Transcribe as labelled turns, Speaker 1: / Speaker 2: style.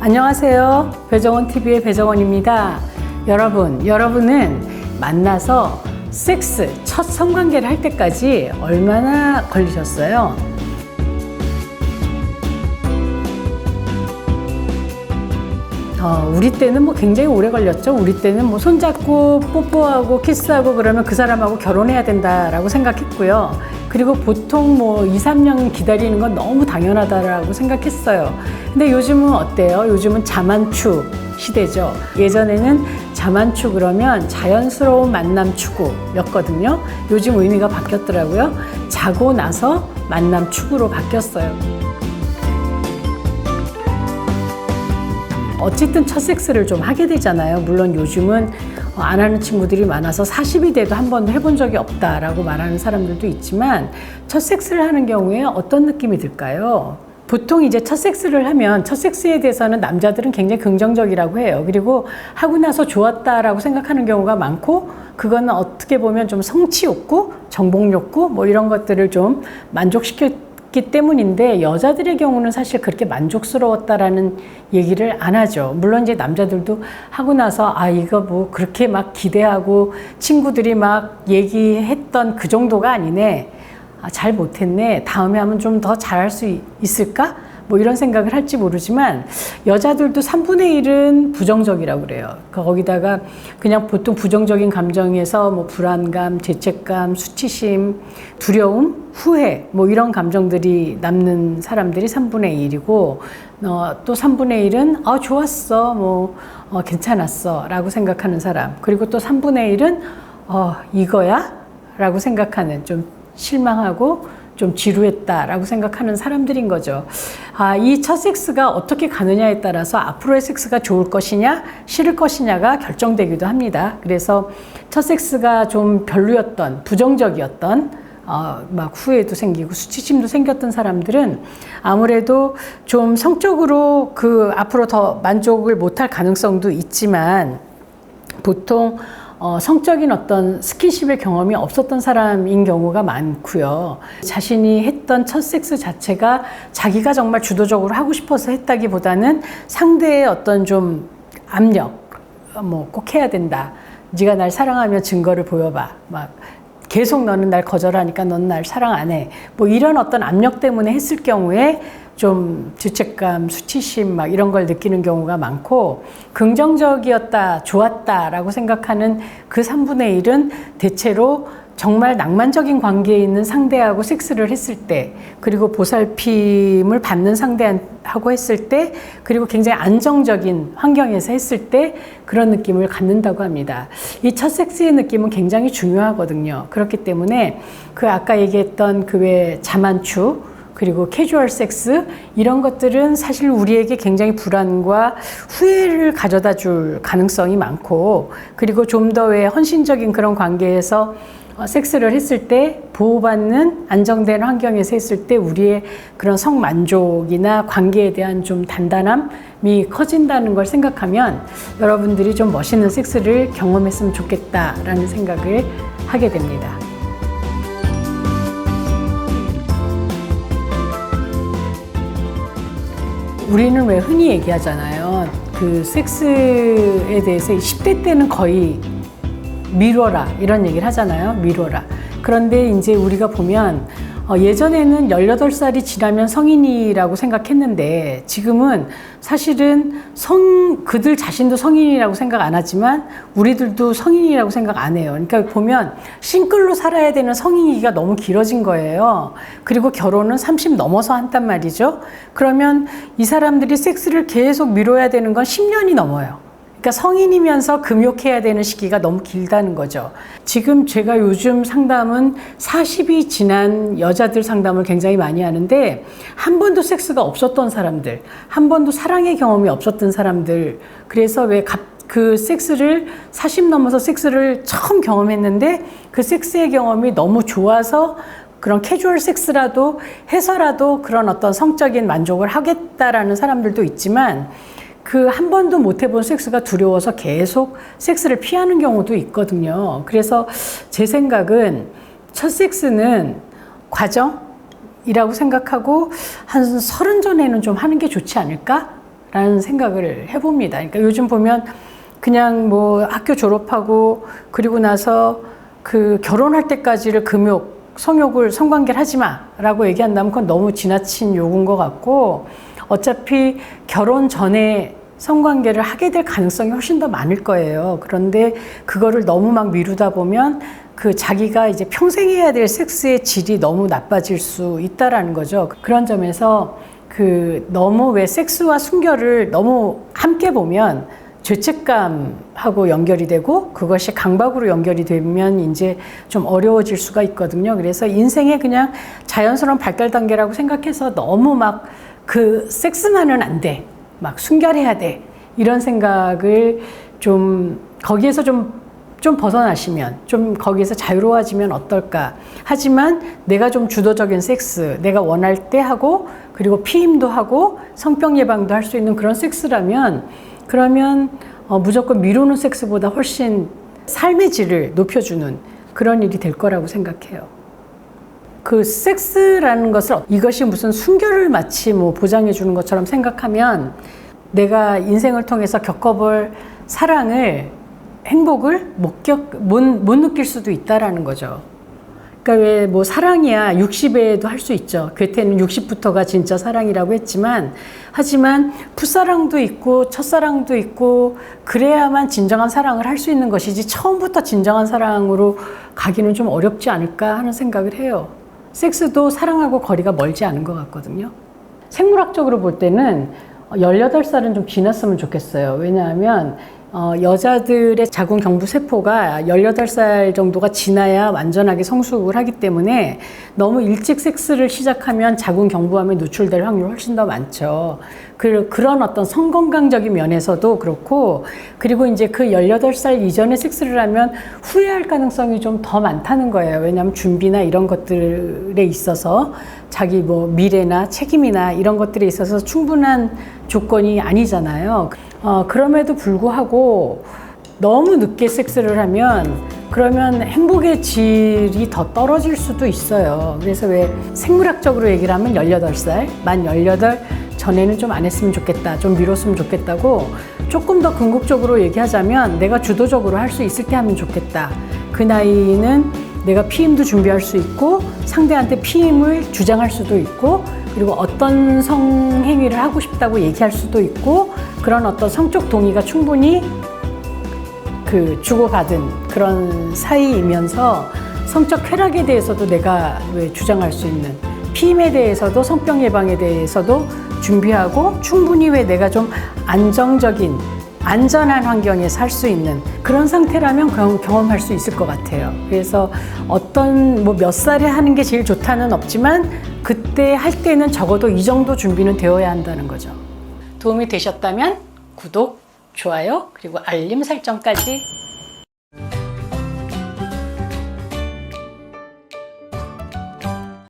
Speaker 1: 안녕하세요. 배정원TV의 배정원입니다. 여러분은 만나서 섹스, 첫 성관계를 할 때까지 얼마나 걸리셨어요? 우리 때는 굉장히 오래 걸렸죠. 우리 때는 손잡고 뽀뽀하고 키스하고 그러면 그 사람하고 결혼해야 된다라고 생각했고요. 그리고 보통 2, 3년 기다리는 건 너무 당연하다라고 생각했어요. 근데 요즘은 어때요? 요즘은 자만추 시대죠. 예전에는 자만추 그러면 자연스러운 만남 추구였거든요. 요즘 의미가 바뀌었더라고요. 자고 나서 만남 추구로 바뀌었어요. 어쨌든 첫 섹스를 좀 하게 되잖아요. 물론 요즘은 안 하는 친구들이 많아서 40이 돼도 한 번도 해본 적이 없다라고 말하는 사람들도 있지만 첫 섹스를 하는 경우에 어떤 느낌이 들까요? 보통 이제 첫 섹스를 하면 첫 섹스에 대해서는 남자들은 굉장히 긍정적이라고 해요. 그리고 하고 나서 좋았다라고 생각하는 경우가 많고 그거는 어떻게 보면 좀 성취 욕구, 정복 욕구 이런 것들을 좀 만족시켰기 때문인데 여자들의 경우는 사실 그렇게 만족스러웠다라는 얘기를 안 하죠. 물론 이제 남자들도 하고 나서 이거 그렇게 막 기대하고 친구들이 막 얘기했던 그 정도가 아니네. 잘 못했네. 다음에 하면 좀 더 잘할 수 있을까? 이런 생각을 할지 모르지만 여자들도 3분의 1은 부정적이라고 그래요. 거기다가 그냥 보통 부정적인 감정에서 불안감, 죄책감, 수치심, 두려움, 후회 이런 감정들이 남는 사람들이 3분의 1이고 또 3분의 1은 좋았어, 괜찮았어 라고 생각하는 사람, 그리고 또 3분의 1은 이거야? 라고 생각하는, 좀 실망하고 좀 지루했다라고 생각하는 사람들인 거죠. 이 첫 섹스가 어떻게 가느냐에 따라서 앞으로의 섹스가 좋을 것이냐 싫을 것이냐가 결정되기도 합니다. 그래서 첫 섹스가 좀 별로였던, 부정적이었던, 막 후회도 생기고 수치심도 생겼던 사람들은 아무래도 좀 성적으로 앞으로 더 만족을 못할 가능성도 있지만 보통 성적인 어떤 스킨십의 경험이 없었던 사람인 경우가 많고요. 자신이 했던 첫 섹스 자체가 자기가 정말 주도적으로 하고 싶어서 했다기보다는 상대의 어떤 좀 압력, 꼭 해야 된다. 네가 날 사랑하면 증거를 보여봐. 계속 너는 날 거절하니까 넌 날 사랑 안 해. 이런 어떤 압력 때문에 했을 경우에 좀 죄책감, 수치심 이런 걸 느끼는 경우가 많고, 긍정적이었다, 좋았다라고 생각하는 그 3분의 1은 대체로 정말 낭만적인 관계에 있는 상대하고 섹스를 했을 때, 그리고 보살핌을 받는 상대하고 했을 때, 그리고 굉장히 안정적인 환경에서 했을 때 그런 느낌을 갖는다고 합니다. 이 첫 섹스의 느낌은 굉장히 중요하거든요. 그렇기 때문에 아까 얘기했던 외 자만추, 그리고 캐주얼 섹스 이런 것들은 사실 우리에게 굉장히 불안과 후회를 가져다 줄 가능성이 많고, 그리고 좀 더 헌신적인 그런 관계에서 섹스를 했을 때 보호받는 안정된 환경에서 했을 때 우리의 그런 성만족이나 관계에 대한 좀 단단함이 커진다는 걸 생각하면 여러분들이 좀 멋있는 섹스를 경험했으면 좋겠다라는 생각을 하게 됩니다. 우리는 왜 흔히 얘기하잖아요. 섹스에 대해서 10대 때는 거의 미뤄라 이런 얘기를 하잖아요. 미뤄라. 그런데 이제 우리가 보면 예전에는 18살이 지나면 성인이라고 생각했는데 지금은 사실은 그들 자신도 성인이라고 생각 안 하지만 우리들도 성인이라고 생각 안 해요. 그러니까 보면 싱글로 살아야 되는 성인이기가 너무 길어진 거예요. 그리고 결혼은 30 넘어서 한단 말이죠. 그러면 이 사람들이 섹스를 계속 미뤄야 되는 건 10년이 넘어요. 그러니까 성인이면서 금욕해야 되는 시기가 너무 길다는 거죠. 지금 제가 요즘 상담은 40이 지난 여자들 상담을 굉장히 많이 하는데 한 번도 섹스가 없었던 사람들, 한 번도 사랑의 경험이 없었던 사람들, 그래서 섹스를 40 넘어서 섹스를 처음 경험했는데 그 섹스의 경험이 너무 좋아서 그런 캐주얼 섹스라도 해서라도 그런 어떤 성적인 만족을 하겠다라는 사람들도 있지만 한 번도 못 해본 섹스가 두려워서 계속 섹스를 피하는 경우도 있거든요. 그래서 제 생각은 첫 섹스는 과정이라고 생각하고 한 30 전에는 좀 하는 게 좋지 않을까? 라는 생각을 해봅니다. 그러니까 요즘 보면 그냥 뭐 학교 졸업하고 그리고 나서 그 결혼할 때까지를 성관계를 하지 마라고 얘기한다면 그건 너무 지나친 요구인 것 같고, 어차피 결혼 전에 성관계를 하게 될 가능성이 훨씬 더 많을 거예요. 그런데 그거를 너무 막 미루다 보면 그 자기가 이제 평생 해야 될 섹스의 질이 너무 나빠질 수 있다라는 거죠. 그런 점에서 너무 왜 섹스와 순결을 너무 함께 보면 죄책감하고 연결이 되고 그것이 강박으로 연결이 되면 이제 좀 어려워질 수가 있거든요. 그래서 인생의 그냥 자연스러운 발달 단계라고 생각해서 너무 막 섹스만은 안 돼, 막 순결해야 돼, 이런 생각을 거기에서 좀 벗어나시면, 좀 거기에서 자유로워지면 어떨까. 하지만 내가 좀 주도적인 섹스, 내가 원할 때 하고 그리고 피임도 하고 성병 예방도 할 수 있는 그런 섹스라면, 그러면 무조건 미루는 섹스보다 훨씬 삶의 질을 높여주는 그런 일이 될 거라고 생각해요. 그 섹스라는 것을 이것이 무슨 순결을 마치 뭐 보장해 주는 것처럼 생각하면 내가 인생을 통해서 겪어볼 사랑을, 행복을 못 느낄 수도 있다라는 거죠. 그러니까 왜 뭐 사랑이야 60에도 할 수 있죠. 괴테는 60부터가 진짜 사랑이라고 했지만, 하지만 풋사랑도 있고 첫사랑도 있고 그래야만 진정한 사랑을 할 수 있는 것이지 처음부터 진정한 사랑으로 가기는 좀 어렵지 않을까 하는 생각을 해요. 섹스도 사랑하고 거리가 멀지 않은 것 같거든요. 생물학적으로 볼 때는 18살은 좀 지났으면 좋겠어요. 왜냐하면 여자들의 자궁 경부 세포가 18살 정도가 지나야 완전하게 성숙을 하기 때문에 너무 일찍 섹스를 시작하면 자궁 경부암에 노출될 확률이 훨씬 더 많죠. 그런 어떤 성건강적인 면에서도 그렇고, 그리고 이제 그 18살 이전에 섹스를 하면 후회할 가능성이 좀 더 많다는 거예요. 왜냐하면 준비나 이런 것들에 있어서 자기 뭐 미래나 책임이나 이런 것들에 있어서 충분한 조건이 아니잖아요. 그럼에도 불구하고 너무 늦게 섹스를 하면 그러면 행복의 질이 더 떨어질 수도 있어요. 그래서 왜 생물학적으로 얘기를 하면 18살, 만 18 전에는 좀 안 했으면 좋겠다, 좀 미뤘으면 좋겠다고, 조금 더 궁극적으로 얘기하자면 내가 주도적으로 할 수 있을 때 하면 좋겠다. 그 나이는 내가 피임도 준비할 수 있고 상대한테 피임을 주장할 수도 있고, 그리고 어떤 성행위를 하고 싶다고 얘기할 수도 있고, 그런 어떤 성적 동의가 충분히 주고받은 그런 사이이면서 성적 쾌락에 대해서도 내가 왜 주장할 수 있는, 피임에 대해서도 성병 예방에 대해서도 준비하고 충분히 왜 내가 좀 안정적인 안전한 환경에서 할 수 있는 그런 상태라면 경험할 수 있을 것 같아요. 그래서 어떤 몇 살에 하는 게 제일 좋다는 없지만 그때 할 때는 적어도 이 정도 준비는 되어야 한다는 거죠. 도움이 되셨다면 구독, 좋아요, 그리고 알림 설정까지